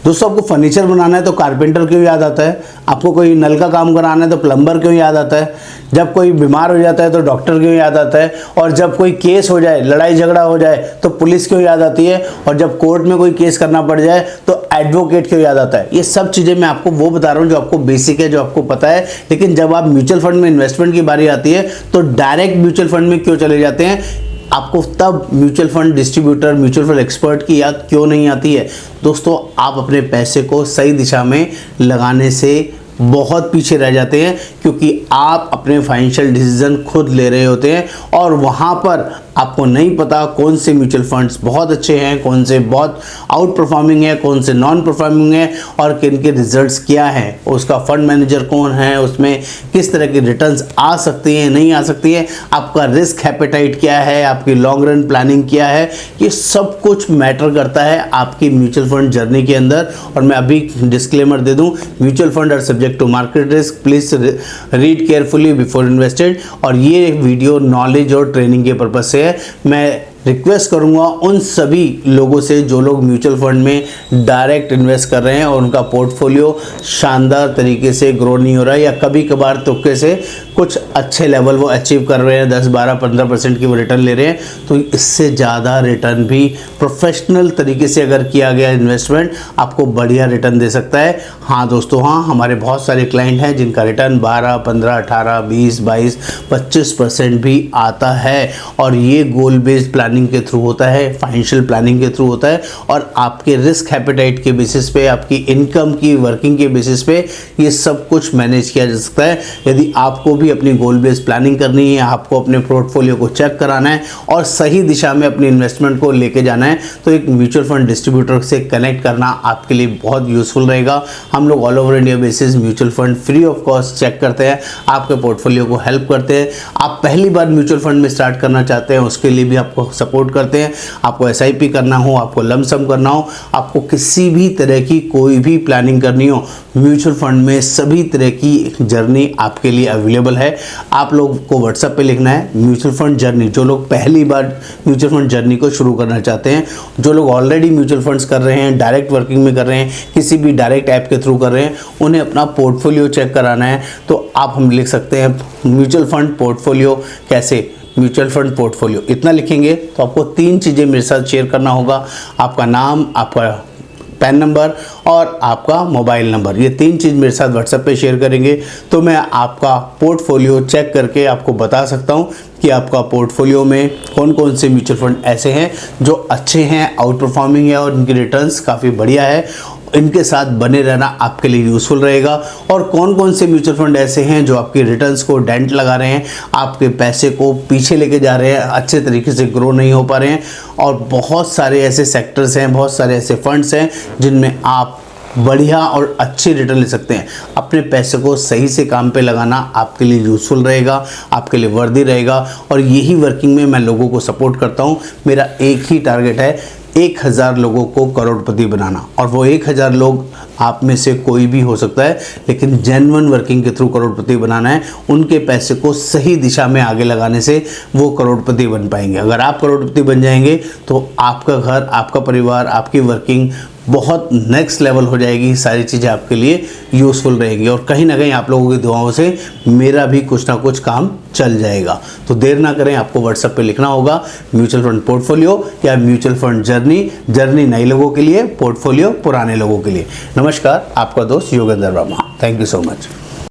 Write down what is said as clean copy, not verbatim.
दोस्तों आपको फर्नीचर बनाना है तो कारपेंटर क्यों याद आता है, आपको कोई नल का काम कराना है तो प्लम्बर क्यों याद आता है, जब कोई बीमार हो जाता है तो डॉक्टर क्यों याद आता है, और जब कोई केस हो जाए, लड़ाई झगड़ा हो जाए तो पुलिस क्यों याद आती है, और जब कोर्ट में कोई केस करना पड़ जाए तो एडवोकेट क्यों याद आता है। ये सब चीज़ें मैं आपको वो बता रहा हूँ जो आपको बेसिक है, जो आपको पता है। लेकिन जब आप म्यूचुअल फंड में इन्वेस्टमेंट की बारी आती है तो डायरेक्ट म्यूचुअल फंड में क्यों चले जाते हैं, आपको तब mutual fund distributor, mutual fund expert की याद क्यों नहीं आती है। दोस्तों आप अपने पैसे को सही दिशा में लगाने से बहुत पीछे रह जाते हैं, क्योंकि आप अपने फाइनेंशियल डिसीजन खुद ले रहे होते हैं और वहाँ पर आपको नहीं पता कौन से म्यूचुअल फंड्स बहुत अच्छे हैं, कौन से बहुत आउट परफॉर्मिंग है, कौन से नॉन परफॉर्मिंग है, और किन के रिजल्ट्स क्या हैं, उसका फंड मैनेजर कौन है, उसमें किस तरह की रिटर्न्स आ सकती हैं, नहीं आ सकती है, आपका रिस्क एपेटाइट क्या है, आपकी लॉन्ग रन प्लानिंग क्या है। ये सब कुछ मैटर करता है आपकी म्यूचुअल फंड जर्नी के अंदर। और मैं अभी डिस्क्लेमर दे दूं, mutual fund are subject to market risk, please read carefully before invested. और ये वीडियो नॉलेज और ट्रेनिंग के पर्पज से है। मैं रिक्वेस्ट करूंगा उन सभी लोगों से जो लोग म्यूचुअल फंड में डायरेक्ट इन्वेस्ट कर रहे हैं और उनका पोर्टफोलियो शानदार तरीके से ग्रो नहीं हो रहा है, या कभी कभार तुक्के से कुछ अच्छे लेवल वो अचीव कर रहे हैं, 10, 12, 15% की वो रिटर्न ले रहे हैं, तो इससे ज़्यादा रिटर्न भी प्रोफेशनल तरीके से अगर किया गया इन्वेस्टमेंट आपको बढ़िया रिटर्न दे सकता है। हाँ दोस्तों, हाँ, हमारे बहुत सारे क्लाइंट हैं जिनका रिटर्न 12, 15, 18, 20, 22, 25% भी आता है, और ये गोल बेस्ड प्लानिंग के थ्रू होता है, फाइनेंशियल प्लानिंग के थ्रू होता है, और आपके रिस्क एपेटाइट के बेसिस पे, आपकी इनकम की वर्किंग के बेसिस पे ये सब कुछ मैनेज किया जा सकता है। यदि आपको भी अपनी गोल बेस्ड प्लानिंग करनी है, आपको अपने पोर्टफोलियो को चेक कराना है और सही दिशा में अपनी इन्वेस्टमेंट को लेके जाना है, तो एक म्यूचुअल फंड डिस्ट्रीब्यूटर से कनेक्ट करना आपके लिए बहुत यूजफुल रहेगा। हम लोग all over India basis mutual fund free of cost check करते हैं, आपके पोर्टफोलियो को हेल्प करते हैं। आप पहली बार म्यूचुअल फंड में स्टार्ट करना चाहते हैं, उसके लिए भी आपको सपोर्ट करते हैं। आपको एसआईपी करना हो, आपको लमसम करना हो, आपको किसी भी तरह की कोई भी प्लानिंग करनी हो, म्यूचुअल फंड में सभी तरह की जर्नी आपके लिए अवेलेबल है। आप लोग को व्हाट्सएप पे लिखना है म्यूचुअल फंड जर्नी। जो लोग पहली बार म्यूचुअल फंड जर्नी को शुरू करना चाहते हैं, जो लोग ऑलरेडी म्यूचुअल फंड्स कर रहे हैं, डायरेक्ट वर्किंग में कर रहे हैं, किसी भी डायरेक्ट ऐप के थ्रू कर रहे हैं, उन्हें अपना पोर्टफोलियो चेक कराना है, तो आप हम लिख सकते हैं म्यूचुअल फंड पोर्टफोलियो। कैसे? म्यूचुअल फंड पोर्टफोलियो इतना लिखेंगे तो आपको 3 चीज़ें मेरे साथ शेयर करना होगा, आपका नाम, आपका पैन नंबर और आपका मोबाइल नंबर। ये 3 चीज़ मेरे साथ व्हाट्सएप पे शेयर करेंगे तो मैं आपका पोर्टफोलियो चेक करके आपको बता सकता हूँ कि आपका पोर्टफोलियो में कौन कौन से म्यूचुअल फंड ऐसे हैं जो अच्छे हैं, आउट परफॉर्मिंग है और इनकी रिटर्न्स काफ़ी बढ़िया है, इनके साथ बने रहना आपके लिए यूज़फुल रहेगा। और कौन कौन से म्यूचुअल फंड ऐसे हैं जो आपकी रिटर्न्स को डेंट लगा रहे हैं, आपके पैसे को पीछे लेके जा रहे हैं, अच्छे तरीके से ग्रो नहीं हो पा रहे हैं। और बहुत सारे ऐसे सेक्टर्स हैं, बहुत सारे ऐसे फंड्स हैं जिनमें आप बढ़िया और अच्छी रिटर्न ले सकते हैं। अपने पैसे को सही से काम पे लगाना आपके लिए यूज़फुल रहेगा, आपके लिए वर्दी रहेगा। और यही वर्किंग में मैं लोगों को सपोर्ट करता हूँ। मेरा एक ही टारगेट है, 1000 लोगों को करोड़पति बनाना। और वो 1000 लोग आप में से कोई भी हो सकता है, लेकिन जेन्युइन वर्किंग के थ्रू करोड़पति बनाना है। उनके पैसे को सही दिशा में आगे लगाने से वो करोड़पति बन पाएंगे। अगर आप करोड़पति बन जाएंगे तो आपका घर, आपका परिवार, आपकी वर्किंग बहुत नेक्स्ट लेवल हो जाएगी। सारी चीज़ें आपके लिए यूज़फुल रहेंगी और कहीं ना कहीं आप लोगों की दुआओं से मेरा भी कुछ ना कुछ काम चल जाएगा। तो देर ना करें, आपको व्हाट्सएप पे लिखना होगा म्यूचुअल फंड पोर्टफोलियो या म्यूचुअल फंड जर्नी। जर्नी नए लोगों के लिए, पोर्टफोलियो पुराने लोगों के लिए। नमस्कार, आपका दोस्त Yogendra Verma. Thank you so much.